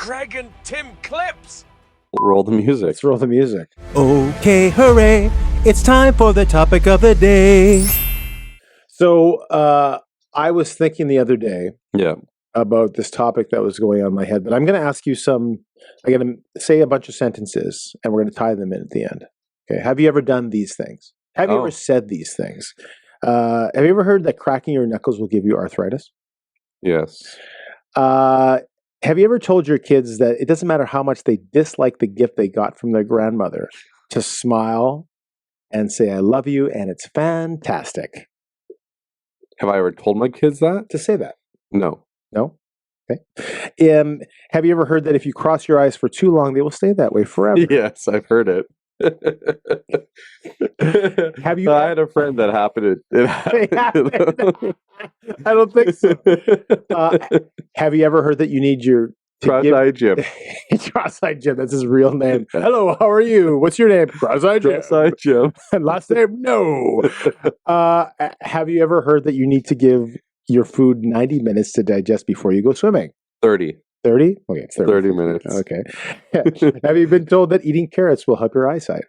Craig and Tim clips. Roll the music. Let's roll the music. Okay, hooray! It's time for the topic of the day. So I was thinking the other day Yeah. about this topic that was going on in my head, but I'm going to ask you I'm going to say a bunch of sentences and we're going to tie them in at the end. Okay. Have you ever done these things? Have you ever said these things? Have you ever heard that cracking your knuckles will give you arthritis? Yes. Have you ever told your kids that it doesn't matter how much they dislike the gift they got from their grandmother to smile and say, I love you and it's fantastic? Have I ever told my kids that? To say that? No. No? Okay. Have you ever heard that if you cross your eyes for too long, they will stay that way forever? Yes, I've heard it. Have you? I had a friend that happened. I don't think so. Have you ever heard that you need your Cross-eyed Jim? Cross-eyed Jim. That's his real name. Hello, how are you? What's your name? Cross-eyed Jim. Cross-eyed Jim. Last name? No. Have you ever heard that you need to give your food 90 minutes to digest before you go swimming? 30. 30? Okay, 30 minutes. Okay. Have you been told that eating carrots will help your eyesight?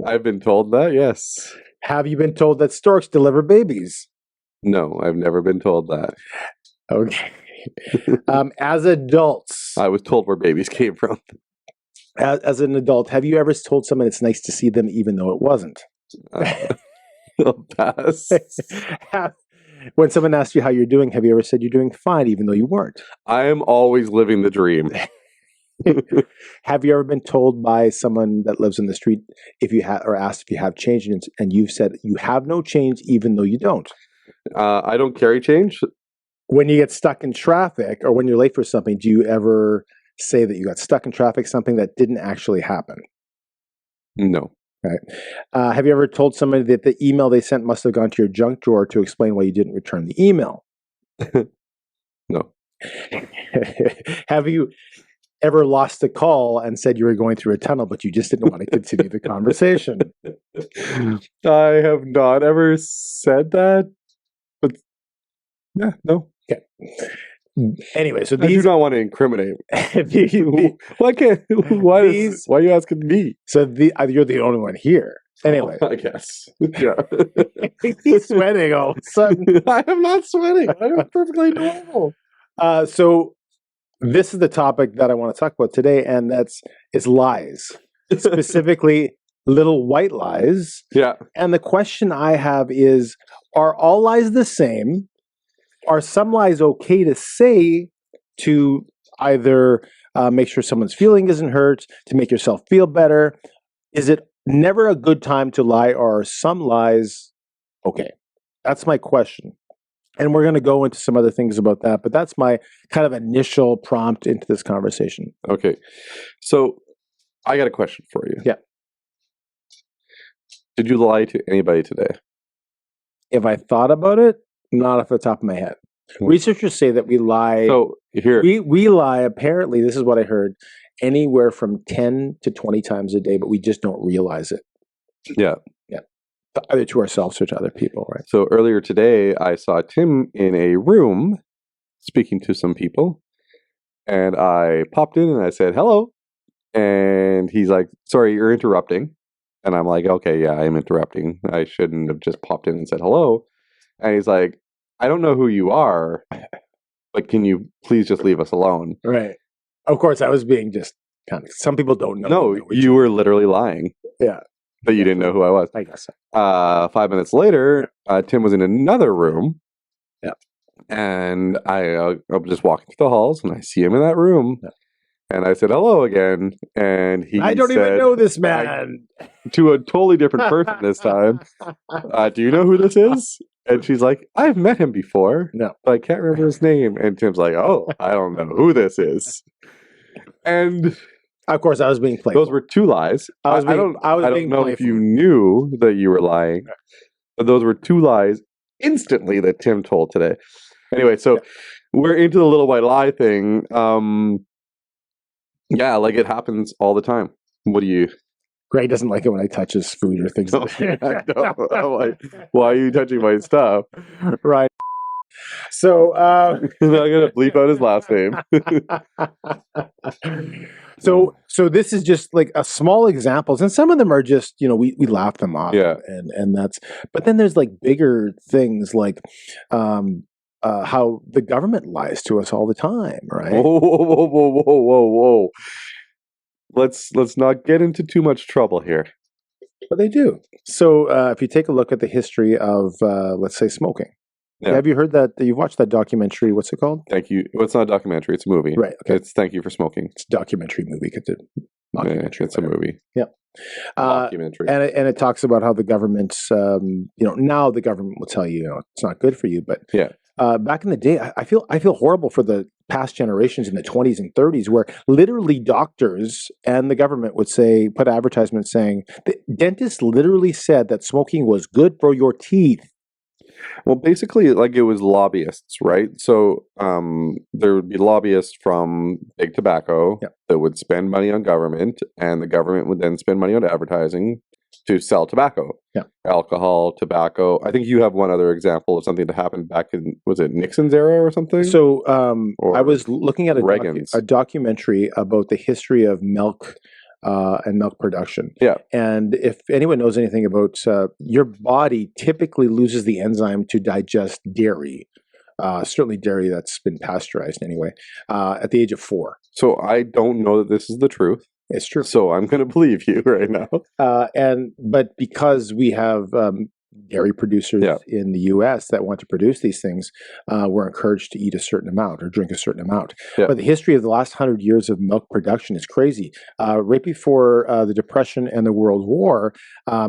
I've been told that, yes. Have you been told that storks deliver babies? No, I've never been told that. Okay. As adults, I was told where babies came from. as an adult, have you ever told someone it's nice to see them even though it wasn't? I'll pass. When someone asks you how you're doing, have you ever said you're doing fine even though you weren't? I am always living the dream. Have you ever been told by someone that lives in the street if you have, or asked if you have change, and you've said you have no change even though you don't? I don't carry change. When you get stuck in traffic or when you're late for something, do you ever say that you got stuck in traffic, something that didn't actually happen? No. Right. Have you ever told somebody that the email they sent must have gone to your junk drawer to explain why you didn't return the email? No. Have you ever lost a call and said you were going through a tunnel, but you just didn't want to continue the conversation? I have not ever said that, but yeah, no. Okay. Anyway, so I do these not want to incriminate. Why these- why are you asking me? so you're the only one here. Anyway, I guess. Yeah. he's sweating all of a sudden. I am not sweating. I am perfectly normal. So this is the topic that I want to talk about today, and is lies, specifically little white lies. Yeah. And the question I have is, are all lies the same? Are some lies okay to say to either make sure someone's feeling isn't hurt, to make yourself feel better? Is it never a good time to lie, or are some lies okay? That's my question. And we're going to go into some other things about that, but that's my kind of initial prompt into this conversation. Okay. So I got a question for you. Yeah. Did you lie to anybody today? If I thought about it, not off the top of my head. Researchers say that we lie. So here, we lie, apparently, this is what I heard, anywhere from 10 to 20 times a day, but we just don't realize it. yeah. Either to ourselves or to other people, right? So earlier today, I saw Tim in a room speaking to some people, and I popped in and I said hello, and he's like, "Sorry, you're interrupting," and I'm like, "Okay, yeah, I'm interrupting. I shouldn't have just popped in and said hello." And he's like, "I don't know who you are, but can you please just leave us alone?" Right. Of course, I was being just kind of. Some people don't know. No, you were literally lying. Yeah. But you didn't know who I was. I guess so. 5 minutes later, Tim was in another room. Yeah. And I'm just walking through the halls, and I see him in that room. Yeah. And I said hello again, and I don't even know this man. To a totally different person this time. Do you know who this is? And she's like, I've met him before. No. But I can't remember his name. And Tim's like, oh, I don't know who this is. And of course, I was being playful. those were two lies. I don't know if you knew that you were lying, but those were two lies instantly that Tim told today. Anyway, so we're into the little white lie thing. Yeah, like it happens all the time. What do you... Greg doesn't like it when I touch his food or things like that. I'm like, why are you touching my stuff? Right. So I'm not going to bleep out his last name. So this is just like a small examples, and some of them are just we laugh them off, Yeah. and that's. But then there's like bigger things like how the government lies to us all the time, right? Whoa, whoa, whoa, whoa, whoa, whoa! Let's not get into too much trouble here. But they do. So if you take a look at the history of, let's say, smoking, Yeah. have you heard that? You've watched that documentary? What's it called? Thank you. Well, it's not a documentary; it's a movie. Right. Okay. It's Thank You for Smoking. It's a documentary movie. It's a Yeah, documentary. it's a movie. Yeah. Documentary. And it talks about how the government's, now the government will tell you, it's not good for you. But Yeah. back in the day, I feel horrible for the past generations in the 20s and 30s, where literally doctors and the government would put advertisements saying the dentist literally said that smoking was good for your teeth. Well, basically, like it was lobbyists, right? So there would be lobbyists from big tobacco Yeah. that would spend money on government, and the government would then spend money on advertising to sell tobacco. Yeah. Alcohol, tobacco. I think you have one other example of something that happened back in, was it Nixon's era or something? So Or I was looking at Reagan's. a documentary about the history of milk and milk production. Yeah. And if anyone knows anything about your body typically loses the enzyme to digest dairy, certainly dairy that's been pasteurized anyway, at the age of 4. So I don't know that this is the truth. It's true. So I'm going to believe you right now. But because we have dairy producers Yeah. in the U.S. that want to produce these things, we're encouraged to eat a certain amount or drink a certain amount. Yeah. But the history of the last 100 years of milk production is crazy. Right before the Depression and the World War,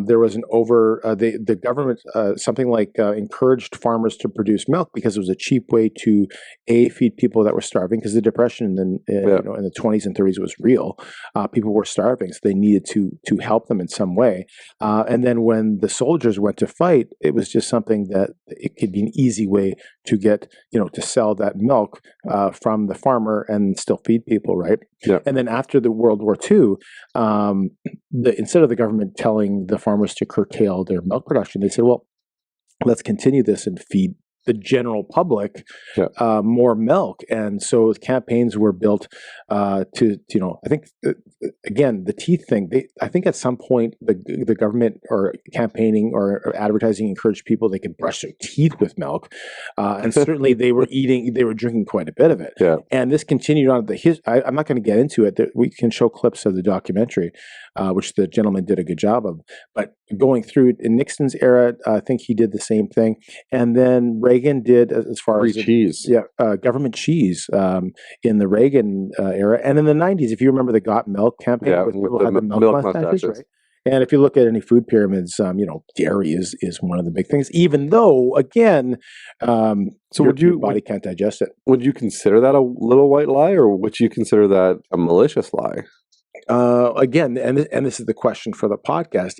there was the government something like encouraged farmers to produce milk because it was a cheap way to feed people that were starving, because the Depression in the 20s and 30s was real. People were starving, so they needed to help them in some way. And then when the soldiers went to fight, it was just something that it could be an easy way to get, to sell that milk from the farmer and still feed people, right? Yeah. And then after the World War II, instead of the government telling the farmers to curtail their milk production, they said, well, let's continue this and feed the general public more milk. And so campaigns were built to I think again, the teeth thing, I think at some point the government or campaigning or advertising encouraged people they could brush their teeth with milk, and certainly they were drinking quite a bit of it. Yeah. And this continued on. I'm not going to get into it. We can show clips of the documentary, which the gentleman did a good job of. But going through it in Nixon's era, I think he did the same thing. And then Reagan did, as far Free as cheese. government cheese in the Reagan era, and in the 90s, if you remember the Got Milk campaign, Yeah, with with people the had the milk mustaches, mustaches. right? And if you look at any food pyramids, dairy is one of the big things. Even though, again, your body can't digest it. Would you consider that a little white lie, or would you consider that a malicious lie? Again, and this is the question for the podcast: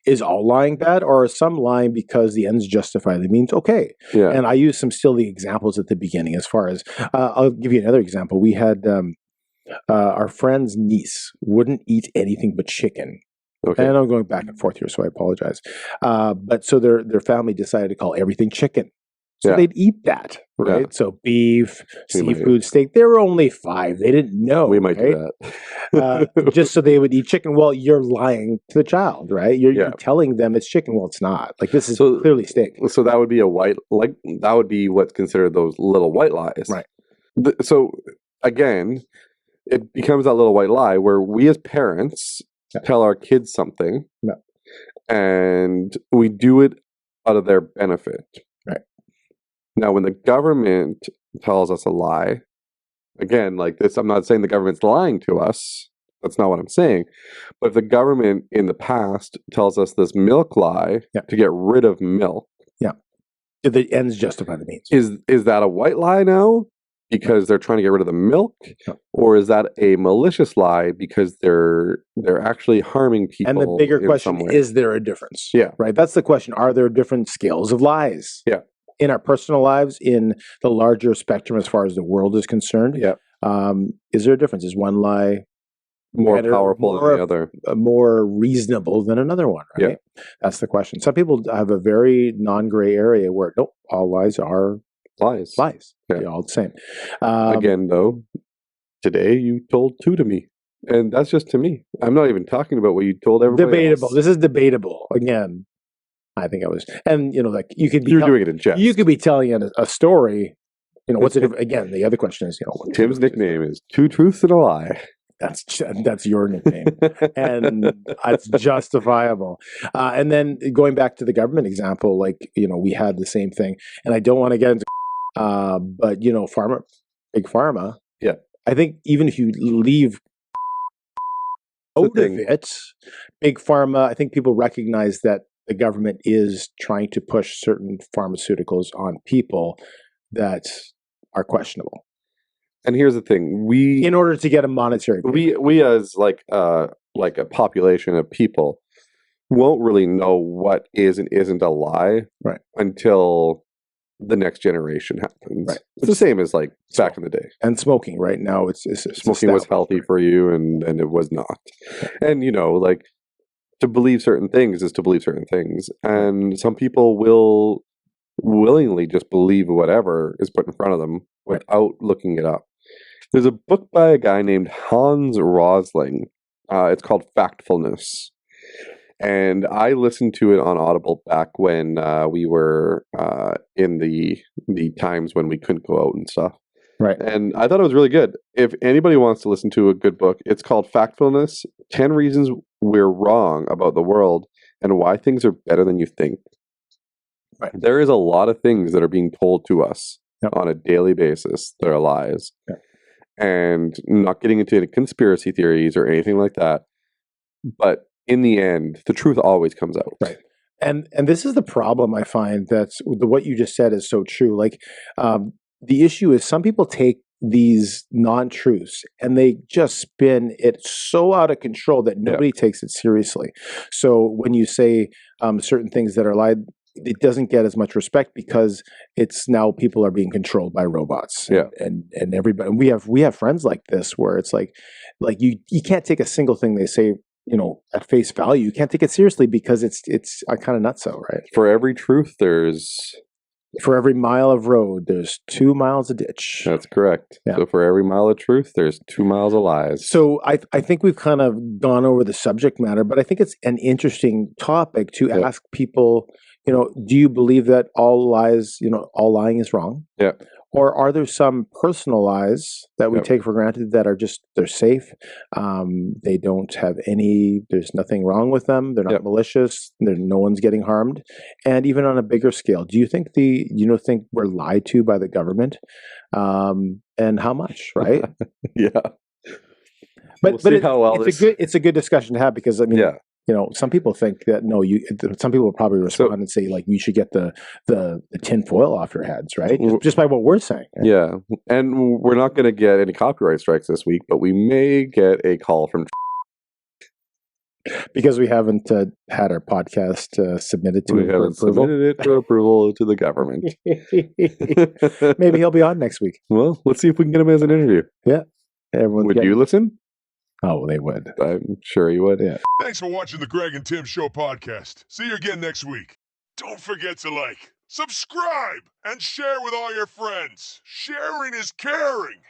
is all lying bad, or is some lying because the ends justify the means? Okay, Yeah. and I used some silly examples at the beginning. As far as I'll give you another example. We had our friend's niece wouldn't eat anything but chicken. Okay. And I'm going back and forth here, so I apologize. But so their family decided to call everything chicken. So they'd eat that, right? Yeah. So beef, We might- seafood, steak. They were only 5. They didn't know. We might right? do that. Just so they would eat chicken. Well, you're lying to the child, right? You're telling them it's chicken. Well, it's not. Like, this is clearly steak. So that would be that would be what's considered those little white lies. Right. So again, it becomes that little white lie where we as parents tell our kids something, and we do it out of their benefit. Right. Now, when the government tells us a lie, again, like this, I'm not saying the government's lying to us. That's not what I'm saying. But if the government in the past tells us this milk lie to get rid of milk, do the ends justify the means? is that a white lie now because they're trying to get rid of the milk, or is that a malicious lie because they're actually harming people? And the bigger question is there a difference? Yeah. Right. That's the question. Are there different scales of lies? Yeah. In our personal lives, in the larger spectrum as far as the world is concerned? Yeah. Is there a difference? Is one lie more powerful than the other? More reasonable than another one, right? Yeah. That's the question. Some people have a very non-gray area where, nope, all lies are lies. Yeah. They're all the same. Again, though, today you told 2 to me. And that's just to me. I'm not even talking about what you told everybody Debatable. else. This is debatable. Again, I think I was, and like you could be, You're doing it in jest. you could be telling a story. What's it? Again, the other question is, what Tim's nickname is 2 truths and a lie. That's your nickname, and it's justifiable. And then going back to the government example, like we had the same thing, and I don't want to get into, but big pharma. Yeah, I think even if you leave out of it, big pharma, I think people recognize that the government is trying to push certain pharmaceuticals on people that are questionable. And here's the thing: in order to get a monetary payment. we as like a population of people won't really know what is and isn't a lie until the next generation happens. Right. It's the same as like back in the day. And smoking right now, it's smoking was healthy for you, and it was not. And like to believe certain things is to believe certain things, and some people will willingly just believe whatever is put in front of them without looking it up. There's a book by a guy named Hans Rosling. It's called Factfulness. And I listened to it on Audible back when we were in the times when we couldn't go out and stuff. Right. And I thought it was really good. If anybody wants to listen to a good book, it's called Factfulness, 10 Reasons We're Wrong About the World and Why Things Are Better Than You Think. Right. There is a lot of things that are being told to us on a daily basis that are lies. Yep. And not getting into any conspiracy theories or anything like that. But in the end, the truth always comes out. Right. And this is the problem I find that's what you just said is so true. Like the issue is some people take these non-truths and they just spin it so out of control that nobody takes it seriously. So when you say certain things that are lied, it doesn't get as much respect because it's now people are being controlled by robots. And everybody. And we have friends like this where it's like you can't take a single thing they say at face value. You can't take it seriously because it's kind of nutso, right? For every truth, for every mile of road, there's 2 miles of ditch. That's correct. Yeah. So for every mile of truth, there's 2 miles of lies. So I think we've kind of gone over the subject matter, but I think it's an interesting topic to ask people, do you believe that all lies, all lying is wrong? Yeah. Or are there some personal lies that we take for granted that are they're safe? They don't have there's nothing wrong with them. They're not malicious. No one's getting harmed. And even on a bigger scale, do you think think we're lied to by the government? And how much, right? Yeah. But it's a good discussion to have because I mean, some people think that some people will probably respond and say like you should get the tin foil off your heads, right? Just by what we're saying. Right? Yeah, and we're not going to get any copyright strikes this week, but we may get a call from because we haven't had our podcast submitted to submitted it for approval to the government. Maybe he'll be on next week. Well, let's see if we can get him as an interview. Yeah, would you listen? Oh, they would. I'm sure you would. Yeah. Thanks for watching the Greg and Tim Show podcast. See you again next week. Don't forget to subscribe, and share with all your friends. Sharing is caring.